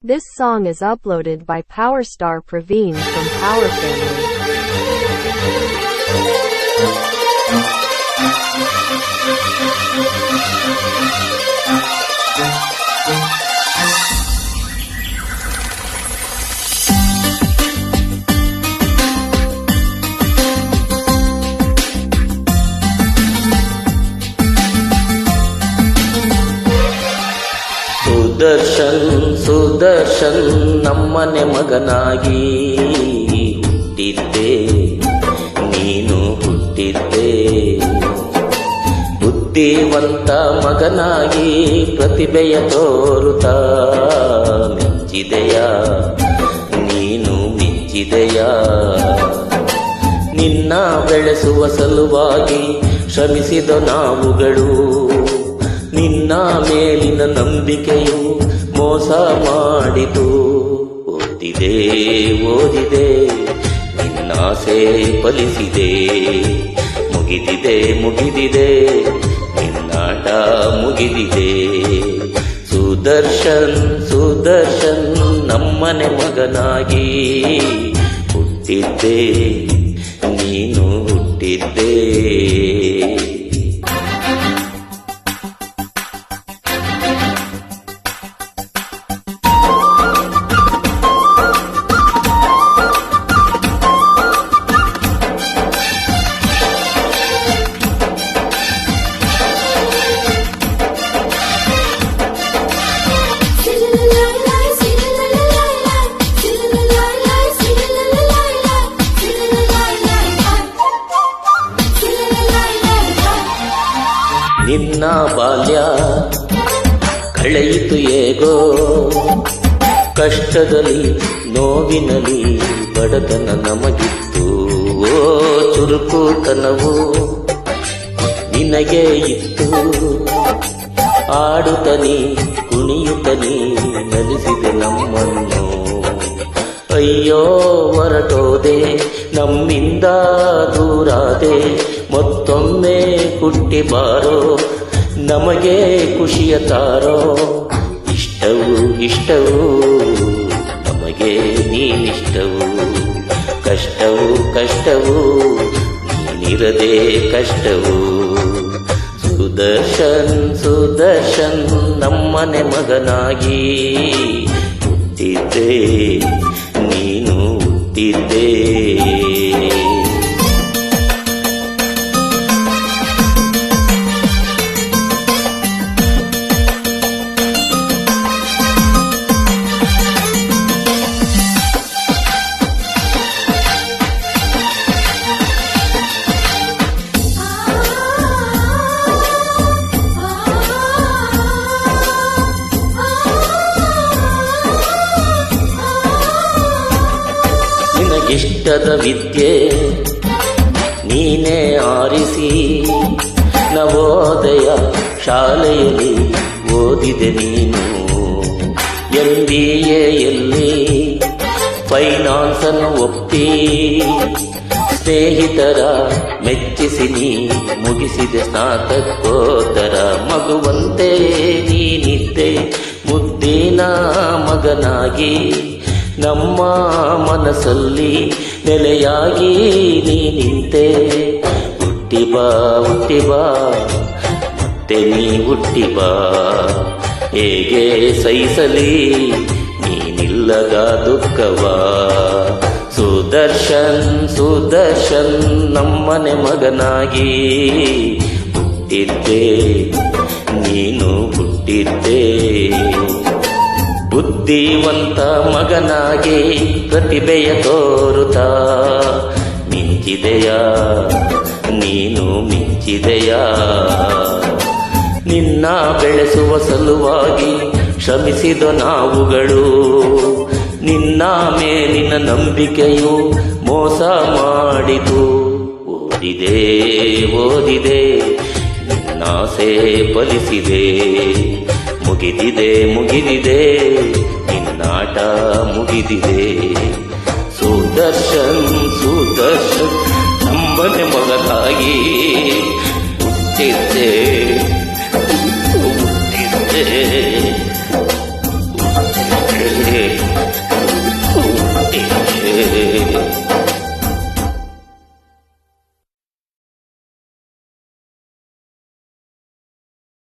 This song is uploaded by Powerstar Praveen from Power Family. Sudarshan Sudarshan ನಮ್ಮನೆ ಮಗನಾಗಿ ಹುಟ್ಟಿದ್ದೆ, ನೀನು ಹುಟ್ಟಿದ್ದೆ. ಬುದ್ಧಿವಂತ ಮಗನಾಗಿ ಪ್ರತಿಭೆಯ ತೋರುತ್ತಾ ಮೆಚ್ಚಿದೆಯ, ನೀನು ಮೆಚ್ಚಿದೆಯ. ನಿನ್ನ ಬೆಳೆಸುವ ಸಲುವಾಗಿ ಶ್ರಮಿಸಿದ ನಾವುಗಳು, ನಿನ್ನ ಮೇಲಿನ ನಂಬಿಕೆಯು ಮೋಸ ಮಾಡಿತು. ಓದಿದೆ ಓದಿದೆ ನಿನ್ನಾಸೆ ಫಲಿಸಿದೆ, ಮುಗಿದಿದೆ ಮುಗಿದಿದೆ ನಿನ್ನಾಟ ಮುಗಿದಿದೆ. ಸುದರ್ಶನ್ ಸುದರ್ಶನ್ ನಮ್ಮನೆ ಮಗನಾಗಿ ಹುಟ್ಟಿದ್ದೆ, ನೀನು ಹುಟ್ಟಿದ್ದೆ. ನಿನ್ನ ಬಾಲ್ಯ ಕಳೆಯಿತು ಹೇಗೋ, ಕಷ್ಟದಲ್ಲಿ ನೋವಿನಲ್ಲಿ ಬಡತನ ನಮಗಿತ್ತು. ಓ ಚುರುಕುತನವು ನಿನಗೆ ಇತ್ತು, ಆಡುತ್ತನಿ ಕುಣಿಯುತ್ತನಿ ನಲಿಸಿದೆ ನಮ್ಮನ್ನು. ಅಯ್ಯೋ ಹೊರಟೋದೆ ನಮ್ಮಿಂದ ದೂರಾದೆ, ಮತ್ತೊಮ್ಮೆ ಹುಟ್ಟಿ ಬಾರೋ ನಮಗೆ ಖುಷಿಯ ತಾರೋ. ಇಷ್ಟವು ಇಷ್ಟವು ನಮಗೆ ನೀನಿಷ್ಟವು, ಕಷ್ಟವು ಕಷ್ಟವು ನೀನಿರದೆ ಕಷ್ಟವು. ಸುದರ್ಶನ್ ಸುದರ್ಶನ್ ನಮ್ಮನೆ ಮಗನಾಗಿ ಹುಟ್ಟಿದ್ದೆ, ನೀನು ಹುಟ್ಟಿದ್ದೆ. ಇಷ್ಟದ ವಿದ್ಯೆ ನೀನೇ ಆರಿಸಿ, ನವೋದಯ ಶಾಲೆಯಲ್ಲಿ ಓದಿದೆ ನೀನು. MBAಯಲ್ಲಿ ಫೈನಾನ್ಸನ್ನು ಒಪ್ಪಿ, ಸ್ನೇಹಿತರ ಮೆಚ್ಚಿಸಿ ನೀ ಮುಗಿಸಿದೆ ಸ್ನಾತಕೋತ್ತರ. ಮಗುವಂತೆ ನೀನಿದ್ದೆ ಮುದ್ದಿನ ಮಗನಾಗಿ, ನಮ್ಮ ಮನಸ್ಸಲ್ಲಿ ನೆಲೆಯಾಗಿ ನೀ ನಿಂತೆ. ಹುಟ್ಟಿ ಬಾ ಹುಟ್ಟಿ ಬಾ ಮತ್ತೆ ನೀ ಹುಟ್ಟಿ ಬಾ, ಹೇಗೆ ಸಹಿಸಲಿ ನೀನಿಲ್ಲದ ದುಃಖವಾ. ಸುದರ್ಶನ್ ಸುದರ್ಶನ್ ನಮ್ಮನೆ ಮಗನಾಗಿ ಹುಟ್ಟಿದ್ದೆ, ನೀನು ಹುಟ್ಟಿದ್ದೆ. ಬುದ್ಧಿವಂತ ಮಗನಾಗಿ ಪ್ರತಿಭೆಯ ತೋರುತ್ತಾ ಮಿಂಚಿದೆಯ, ನೀನು ಮಿಂಚಿದೆಯ. ನಿನ್ನ ಬೆಳೆಸುವ ಸಲುವಾಗಿ ಶ್ರಮಿಸಿದ ನಾವುಗಳು, ನಿನ್ನ ಮೇಲಿನ ನಂಬಿಕೆಯು ಮೋಸ ಮಾಡಿತು. ಓದಿದೆ ಓದಿದೆ ನಿನ್ನಾಸೆ ಫಲಿಸಿದೆ, ಮುಗಿದಿದೆ ಮುಗಿದಿದೆ ನಿನ್ನಾಟ ಮುಗಿದಿದೆ. ಸುದರ್ಶನ್ ಸುದರ್ಶನ್ ನಮ್ಮನೆ ಮಗನಾಗಿ ಹುಟ್ಟಿದ್ದೆ ಹುಟ್ಟಿದ್ದೆ. ಹೇ